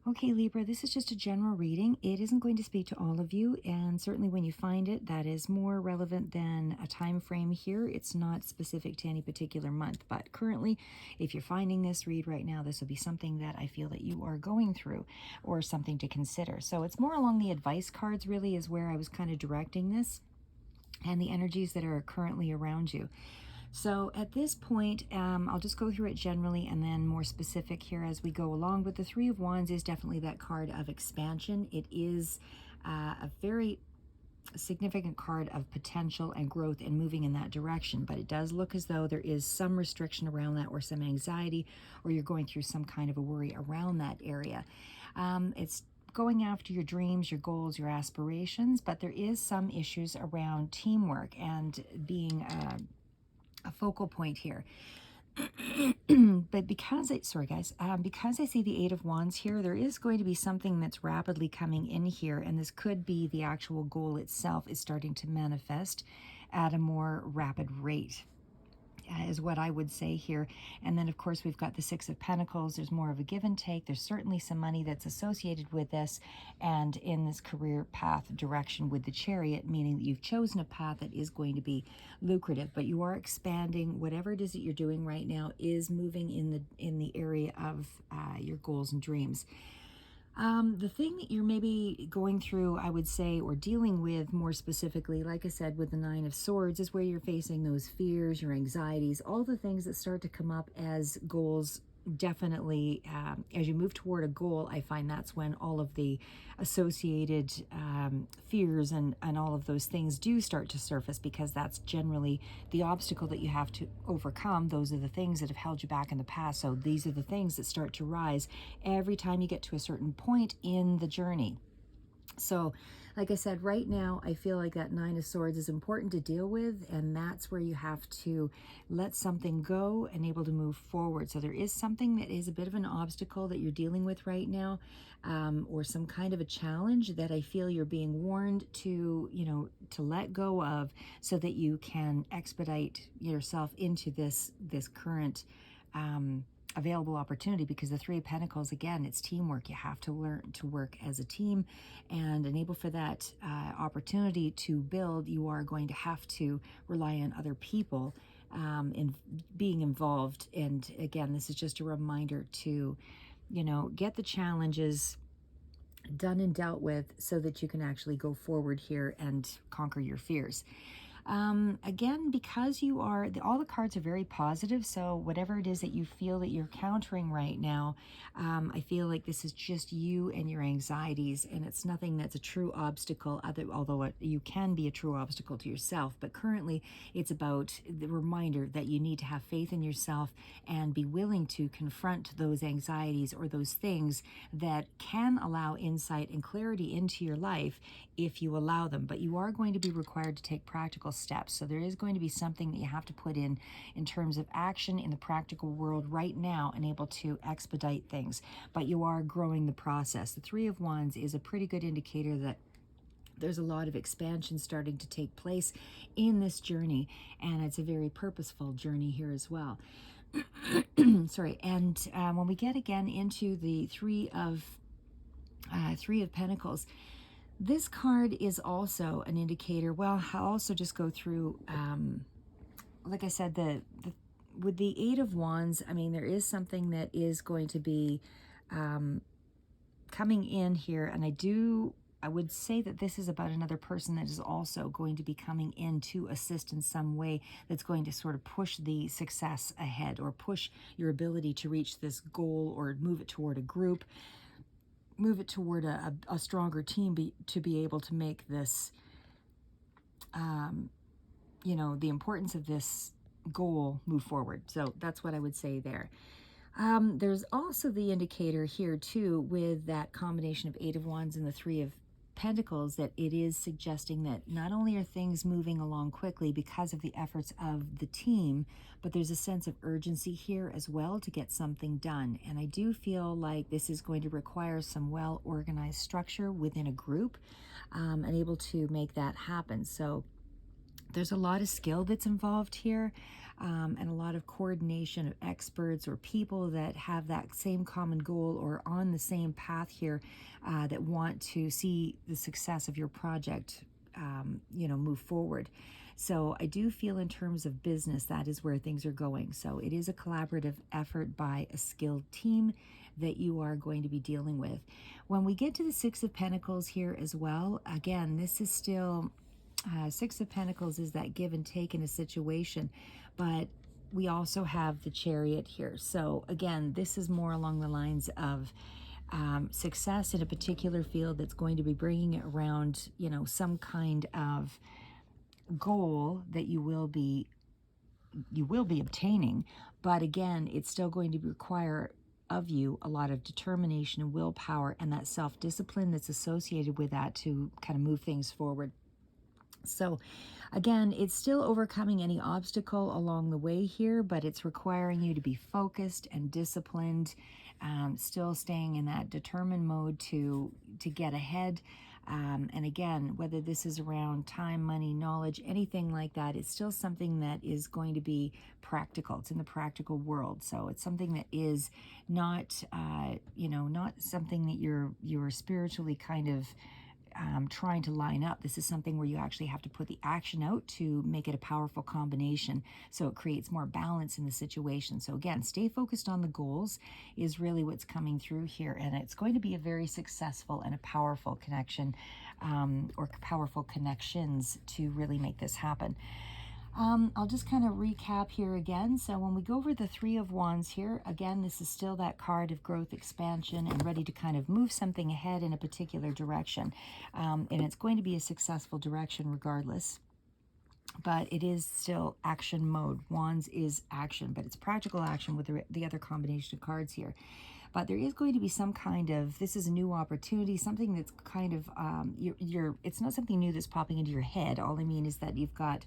Okay, Libra, this is just a general reading. It isn't going to speak to all of you, and certainly when you find it, that is more relevant than a time frame here. It's not specific to any particular month, but currently, if you're finding this read right now, this will be something that I feel that you are going through or something to consider. So it's more along the advice cards, really, is where I was kind of directing this, and the energies that are currently around you. So at this point, I'll just go through it generally and then more specific here as we go along. But the Three of Wands is definitely that card of expansion. It is a very significant card of potential and growth and moving in that direction. But it does look as though there is some restriction around that, or some anxiety, or you're going through some kind of a worry around that area. It's going after your dreams, your goals, your aspirations, but there is some issues around teamwork and being a focal point here. But because sorry guys, because I see the Eight of Wands here, there is going to be something that's rapidly coming in here, and this could be the actual goal itself is starting to manifest at a more rapid rate, is what I would say here. And then of course we've got the Six of Pentacles. There's more of a give and take. There's certainly some money that's associated with this, and in this career path direction with the Chariot, meaning that you've chosen a path that is going to be lucrative, but you are expanding. Whatever it is that you're doing right now is moving in the area of your goals and dreams. The thing that you're maybe going through, I would say, or dealing with more specifically, like I said, with the Nine of Swords, is where you're facing those fears, your anxieties, all the things that start to come up as goals. Definitely, as you move toward a goal, I find that's when all of the associated fears and all of those things do start to surface, because that's generally the obstacle that you have to overcome. Those are the things that have held you back in the past. So these are the things that start to rise every time you get to a certain point in the journey. So, like I said, right now, I feel like that Nine of Swords is important to deal with, and that's where you have to let something go and able to move forward. So there is something that is a bit of an obstacle that you're dealing with right now, or some kind of a challenge that I feel you're being warned to, to let go of, so that you can expedite yourself into this current available opportunity. Because the Three of Pentacles, again, it's teamwork. You have to learn to work as a team, and enable for that opportunity to build. You are going to have to rely on other people in being involved. And again, this is just a reminder to, get the challenges done and dealt with, so that you can actually go forward here and conquer your fears. Again, because you are, all the cards are very positive, so whatever it is that you feel that you're countering right now, I feel like this is just you and your anxieties, and it's nothing that's a true obstacle, although you can be a true obstacle to yourself. But currently, it's about the reminder that you need to have faith in yourself and be willing to confront those anxieties, or those things that can allow insight and clarity into your life if you allow them. But you are going to be required to take practical steps. So there is going to be something that you have to put in terms of action in the practical world right now, and able to expedite things. But you are growing the process. The Three of Wands is a pretty good indicator that there's a lot of expansion starting to take place in this journey, and it's a very purposeful journey here as well. Sorry. And when we get again into the Three of Pentacles, this card is also an indicator. Well, I'll also just go through, like I said, with the Eight of Wands, I mean, there is something that is going to be coming in here, and I would say that this is about another person that is also going to be coming in to assist in some way, that's going to sort of push the success ahead, or push your ability to reach this goal, or move it toward a group, move it toward a stronger team, to be able to make this, the importance of this goal move forward. So that's what I would say there. There's also the indicator here too, with that combination of Eight of Wands and the Three of Pentacles, that it is suggesting that not only are things moving along quickly because of the efforts of the team, but there's a sense of urgency here as well to get something done. And I do feel like this is going to require some well-organized structure within a group, and able to make that happen. So there's a lot of skill that's involved here. and a lot of coordination of experts or people that have that same common goal or on the same path here, that want to see the success of your project, move forward. So I do feel in terms of business, that is where things are going. So it is a collaborative effort by a skilled team that you are going to be dealing with. When we get to the Six of Pentacles here as well, again, this is still, Six of Pentacles is that give and take in a situation, but we also have the Chariot here. So again, this is more along the lines of success in a particular field that's going to be bringing around, some kind of goal that you will be obtaining. But again, it's still going to require of you a lot of determination and willpower and that self-discipline that's associated with that to kind of move things forward. So again, it's still overcoming any obstacle along the way here, but it's requiring you to be focused and disciplined, still staying in that determined mode to get ahead. And again, whether this is around time, money, knowledge, anything like that, it's still something that is going to be practical. It's in the practical world. So it's something that is not, not something that you're spiritually kind of trying to line up. This is something where you actually have to put the action out to make it a powerful combination, so it creates more balance in the situation. So again, stay focused on the goals is really what's coming through here, and it's going to be a very successful and a powerful connection, or powerful connections to really make this happen. I'll just kind of recap here again. So when we go over the Three of Wands here, again, this is still that card of growth, expansion, and ready to kind of move something ahead in a particular direction. And it's going to be a successful direction regardless. But it is still action mode. Wands is action, but it's practical action with the other combination of cards here. But there is going to be some kind of, this is a new opportunity, something that's kind of, it's not something new that's popping into your head. All I mean is that you've got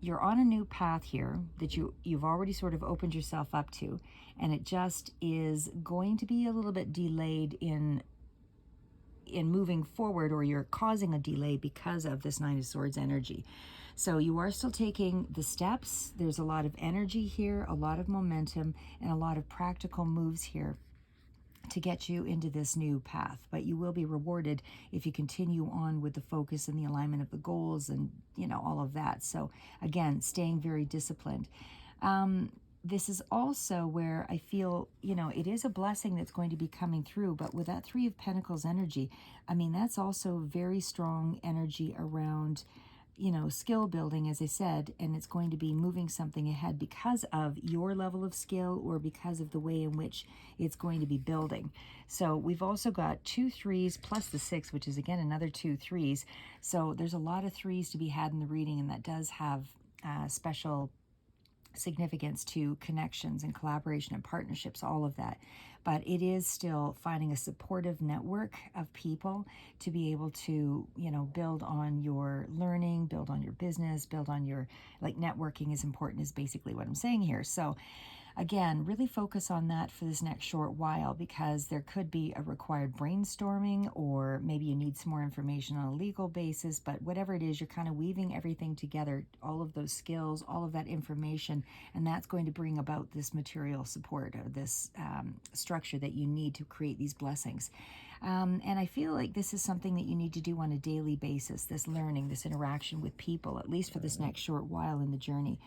you're on a new path here that you've already sort of opened yourself up to, and it just is going to be a little bit delayed in moving forward, or you're causing a delay because of this Nine of Swords energy. So you are still taking the steps. There's a lot of energy here, a lot of momentum, and a lot of practical moves here to get you into this new path. But you will be rewarded if you continue on with the focus and the alignment of the goals and, all of that. So again, staying very disciplined. This is also where I feel, it is a blessing that's going to be coming through, but with that Three of Pentacles energy, I mean, that's also very strong energy around, skill building, as I said, and it's going to be moving something ahead because of your level of skill or because of the way in which it's going to be building. So we've also got 2 threes plus the 6, which is again another 2 threes. So there's a lot of threes to be had in the reading, and that does have special significance to connections and collaboration and partnerships, all of that. But it is still finding a supportive network of people to be able to, build on your learning, build on your business, build on your, networking is important is basically what I'm saying here. So again, really focus on that for this next short while, because there could be a required brainstorming, or maybe you need some more information on a legal basis, but whatever it is, you're kind of weaving everything together, all of those skills, all of that information, and that's going to bring about this material support, or this structure that you need to create these blessings. And I feel like this is something that you need to do on a daily basis, this learning, this interaction with people, at least for this next short while in the journey.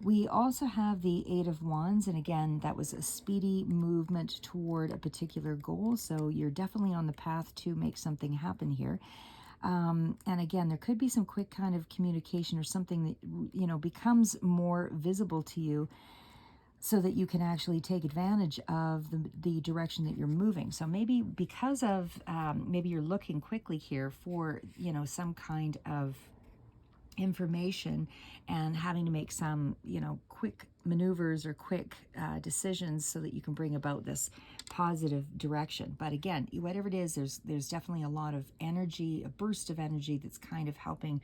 We also have the Eight of Wands, and again, that was a speedy movement toward a particular goal, so you're definitely on the path to make something happen here. And again, there could be some quick kind of communication or something that, becomes more visible to you, so that you can actually take advantage of the direction that you're moving. So maybe because of, maybe you're looking quickly here for, some kind of information and having to make some, quick maneuvers or quick decisions so that you can bring about this positive direction. But again, whatever it is, there's definitely a lot of energy, a burst of energy that's kind of helping,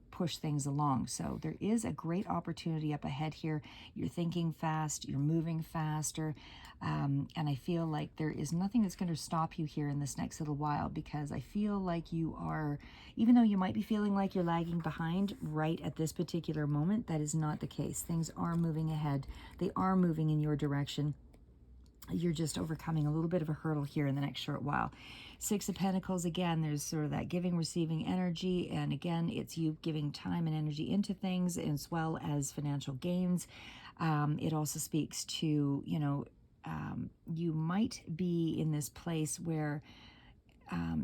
push things along. So there is a great opportunity up ahead here. You're thinking fast, you're moving faster, and I feel like there is nothing that's going to stop you here in this next little while, because I feel like you are, even though you might be feeling like you're lagging behind right at this particular moment, that is not the case. Things are moving ahead. They are moving in your direction. You're just overcoming a little bit of a hurdle here in the next short while. Six of Pentacles, again, there's sort of that giving, receiving energy. And again, it's you giving time and energy into things as well as financial gains. It also speaks to, you might be in this place where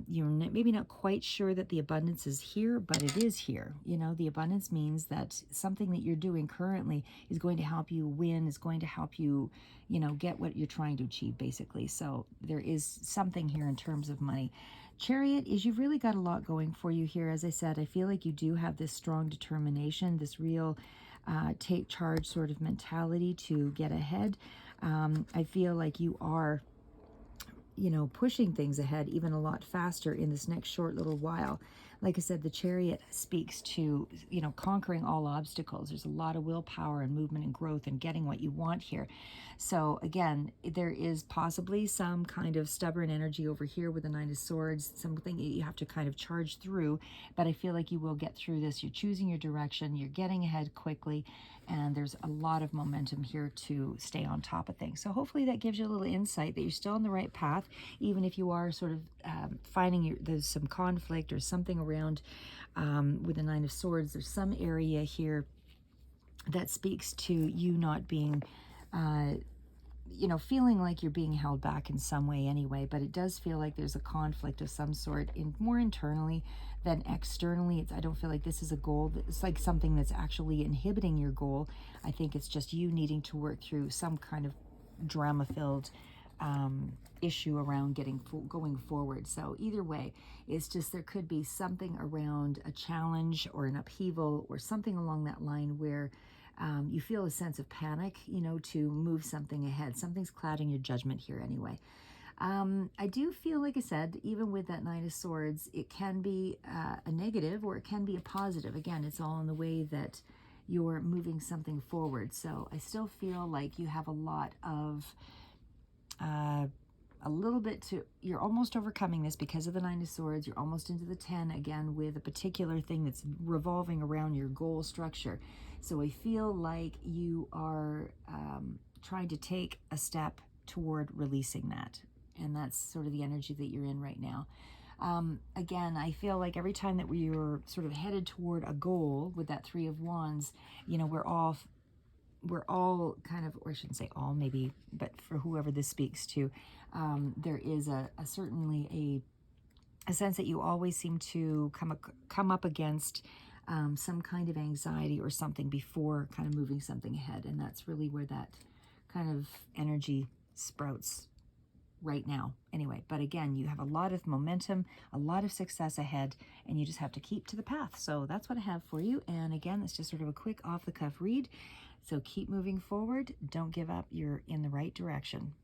you're maybe not quite sure that the abundance is here, but it is here. The abundance means that something that you're doing currently is going to help you win, is going to help you, get what you're trying to achieve, basically. So there is something here in terms of money. Chariot is, you've really got a lot going for you here. As I said, I feel like you do have this strong determination, this real take charge sort of mentality to get ahead. I feel like you are pushing things ahead even a lot faster in this next short little while. Like I said, the Chariot speaks to, conquering all obstacles. There's a lot of willpower and movement and growth and getting what you want here. So again, there is possibly some kind of stubborn energy over here with the Nine of Swords, something you have to kind of charge through, but I feel like you will get through this. You're choosing your direction, you're getting ahead quickly, and there's a lot of momentum here to stay on top of things. So hopefully that gives you a little insight that you're still on the right path, even if you are sort of finding there's some conflict or something around with the Nine of Swords. There's some area here that speaks to you not being feeling like you're being held back in some way anyway, but it does feel like there's a conflict of some sort, more internally than externally. I don't feel like this is a goal. It's like something that's actually inhibiting your goal. I think it's just you needing to work through some kind of drama-filled issue around going forward. So either way, it's just there could be something around a challenge or an upheaval or something along that line where you feel a sense of panic, to move something ahead. Something's clouding your judgment here anyway. I do feel, like I said, even with that Nine of Swords, it can be a negative or it can be a positive. Again, it's all in the way that you're moving something forward. So I still feel like you have a lot of a little bit you're almost overcoming this because of the Nine of Swords. You're almost into the 10 again with a particular thing that's revolving around your goal structure. So I feel like you are trying to take a step toward releasing that. And that's sort of the energy that you're in right now. Again, I feel like every time that we're sort of headed toward a goal with that Three of Wands, we're all kind of, or I shouldn't say all, maybe, but for whoever this speaks to, there is certainly a sense that you always seem to come up against some kind of anxiety or something before kind of moving something ahead. And that's really where that kind of energy sprouts right now anyway. But again, you have a lot of momentum, a lot of success ahead, and you just have to keep to the path. So that's what I have for you. And again, it's just sort of a quick off the cuff read. So keep moving forward. Don't give up. You're in the right direction.